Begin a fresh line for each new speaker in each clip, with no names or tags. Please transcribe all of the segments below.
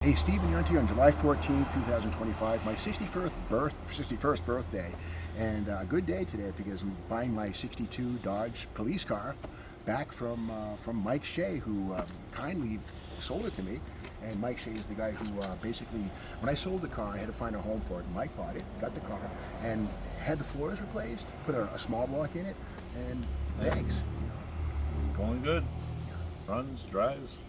Hey, Stephen Yunty on July 14th, 2025, my 61st birthday, and a good day today because I'm buying my 62 Dodge police car back from Mike Shea, who kindly sold it to me. And Mike Shea is the guy who basically, when I sold the car, I had to find a home for it. Mike bought it, got the car, and had the floors replaced, put a small block in it, and thanks.
Going good. Runs, drives.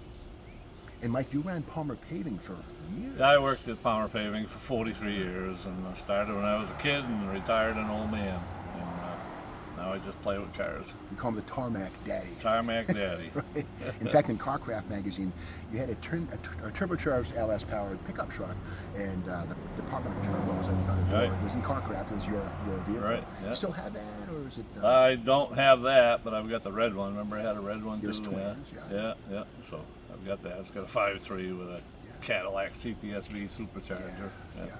And Mike, you ran Palmer Paving for years.
Yeah, I worked at Palmer Paving for 43 years, and I started when I was a kid and retired an old man. And now I just play with cars.
We call him the Tarmac Daddy.
Tarmac Daddy.
Right. In fact, in Carcraft magazine, you had a turbocharged LS-powered pickup truck, and the Department of Turbos, I think, on the door.
Right.
It was in Carcraft. It was your vehicle.
Right, yeah.
You still have that, or is it?
I don't have that, but I've got the red one. Remember I had a red one
There's
too?
twins,
Yeah. So I've got that. It's got a 5.3 with a Cadillac CTSV supercharger.
Yeah.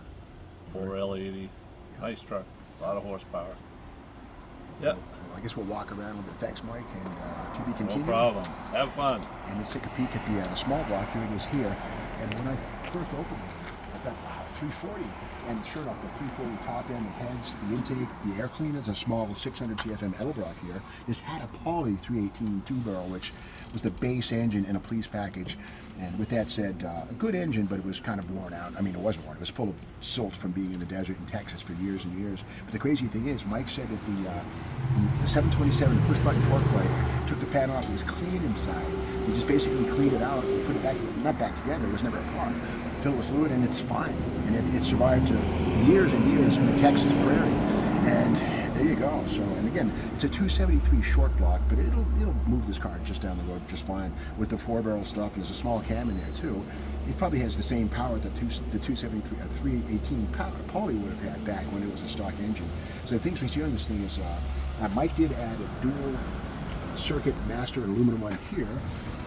4L80. Nice truck. A lot of horsepower. Yep.
Well, I guess we'll walk around a little bit. Thanks, Mike, and to be
No
continued.
problem. Have fun.
And let's take a peek at the small block. Here it is here. And when I first opened it, I thought, wow, 340. And sure enough, the 340 top end, the heads, the intake, the air cleaners, a small 600 CFM Edelbrock here. This had a Pauly 318 two-barrel, which was the base engine in a police package. And with that said, a good engine, but it was kind of worn out. I mean, it wasn't worn. It was full of silt from being in the desert in Texas for years and years. But the crazy thing is, Mike said that the 727 push-button torque flight took the pan off. It was clean inside. He just basically cleaned it out and put it back, not back together. It was never apart. Filled with fluid, and it's fine. And it survived to years and years in the Texas prairie. And there you go. So, and again, it's a 273 short block, but it'll move this car just down the road just fine with the 4-barrel stuff. And there's a small cam in there too. It probably has the same power that the 273, 318 Pauly would have had back when it was a stock engine. So the things we see on this thing is, Mike did add a dual circuit master aluminum one here,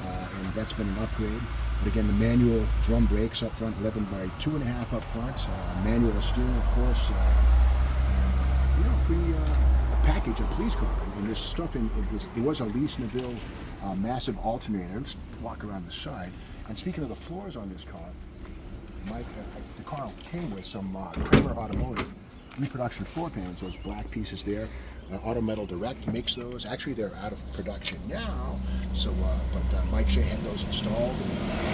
and that's been an upgrade. But again, the manual drum brakes up front, 11 by 2.5 up front, manual steering, of course. Pretty package, a police car, and this stuff there was a Lease Neville massive alternator. Let's walk around the side. And speaking of the floors on this car, Mike, the car came with some Kramer Automotive reproduction floor pans, those black pieces there. Auto Metal Direct makes those. Actually, they're out of production now. So, but Mike Shea had those installed. A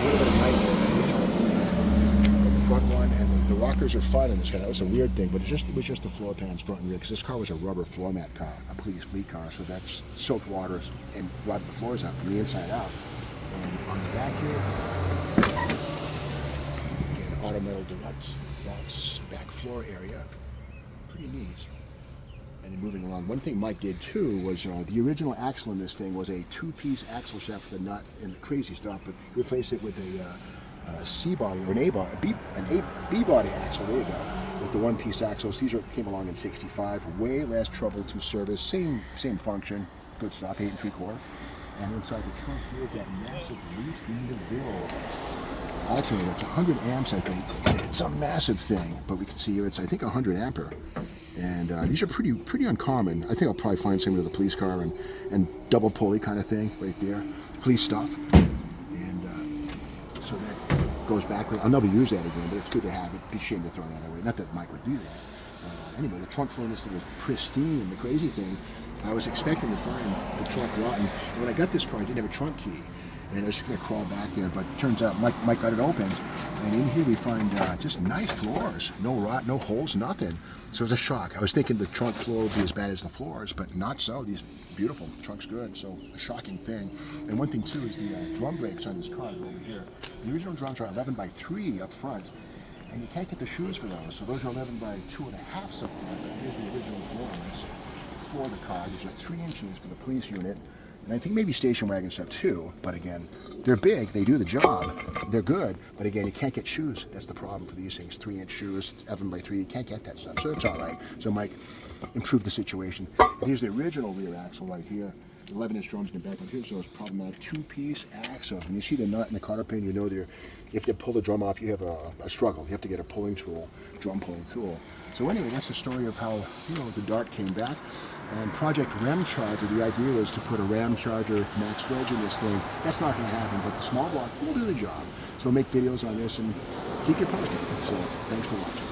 little bit of the front one, and the rockers are fun in this car. That was a weird thing, but it was just the floor pans front and rear, because this car was a rubber floor mat car, a police fleet car, so that's soaked water and rotted the floors out from the inside out. And on the back here, again, Auto Metal Direct, that's back floor area. Pretty neat. And then moving along, one thing Mike did too was the original axle in this thing was a 2-piece axle shaft with a nut and the crazy stuff, but he replaced it with a C body or an A body, an B body axle. There you go, with the 1-piece axles. These came along in '65. Way less trouble to service. Same function. Good stuff. 8 3/4. And inside the trunk here is that massive Lease Neville alternator. It's 100 amps, I think. It's a massive thing, but we can see here it's, I think, 100 ampere. And these are pretty uncommon. I think I'll probably find some with a police car and double pulley kind of thing right there. Police stuff. And so that goes back. I'll never use that again, but it's good to have it. Be ashamed to throw that away. Not that Mike would do that. Anyway, the trunk floor in this thing was pristine. And the crazy thing, I was expecting to find the trunk rotten. And when I got this car, I didn't have a trunk key. And I was just going to crawl back there, but it turns out Mike got it opened. And in here we find just nice floors. No rot, no holes, nothing. So it was a shock. I was thinking the trunk floor would be as bad as the floors, but not so. These beautiful, the trunk's good, so a shocking thing. And one thing too is the drum brakes on this car over here. The original drums are 11 by 3 up front, and you can't get the shoes for those. So those are 11 by 2.5 something. But here's the original drums for the car. These are 3 inches for the police unit. And I think maybe station wagon stuff too, but again, they're big, they do the job, they're good, but again, you can't get shoes. That's the problem for these things, 3-inch shoes, 11 by 3, you can't get that stuff, so it's all right. So Mike improved the situation. And here's the original rear axle right here. 11-inch drums in the back, but here's those problematic 2-piece axles. When you see the nut and the cotter pin, you know if they pull the drum off, you have a struggle. You have to get a pulling tool, drum pulling tool. So anyway, that's the story of how the Dart came back. And Project REM-Charger, the idea was to put a REM-Charger max wedge in this thing. That's not going to happen, but the small block will do the job. So make videos on this and keep you posted. So thanks for watching.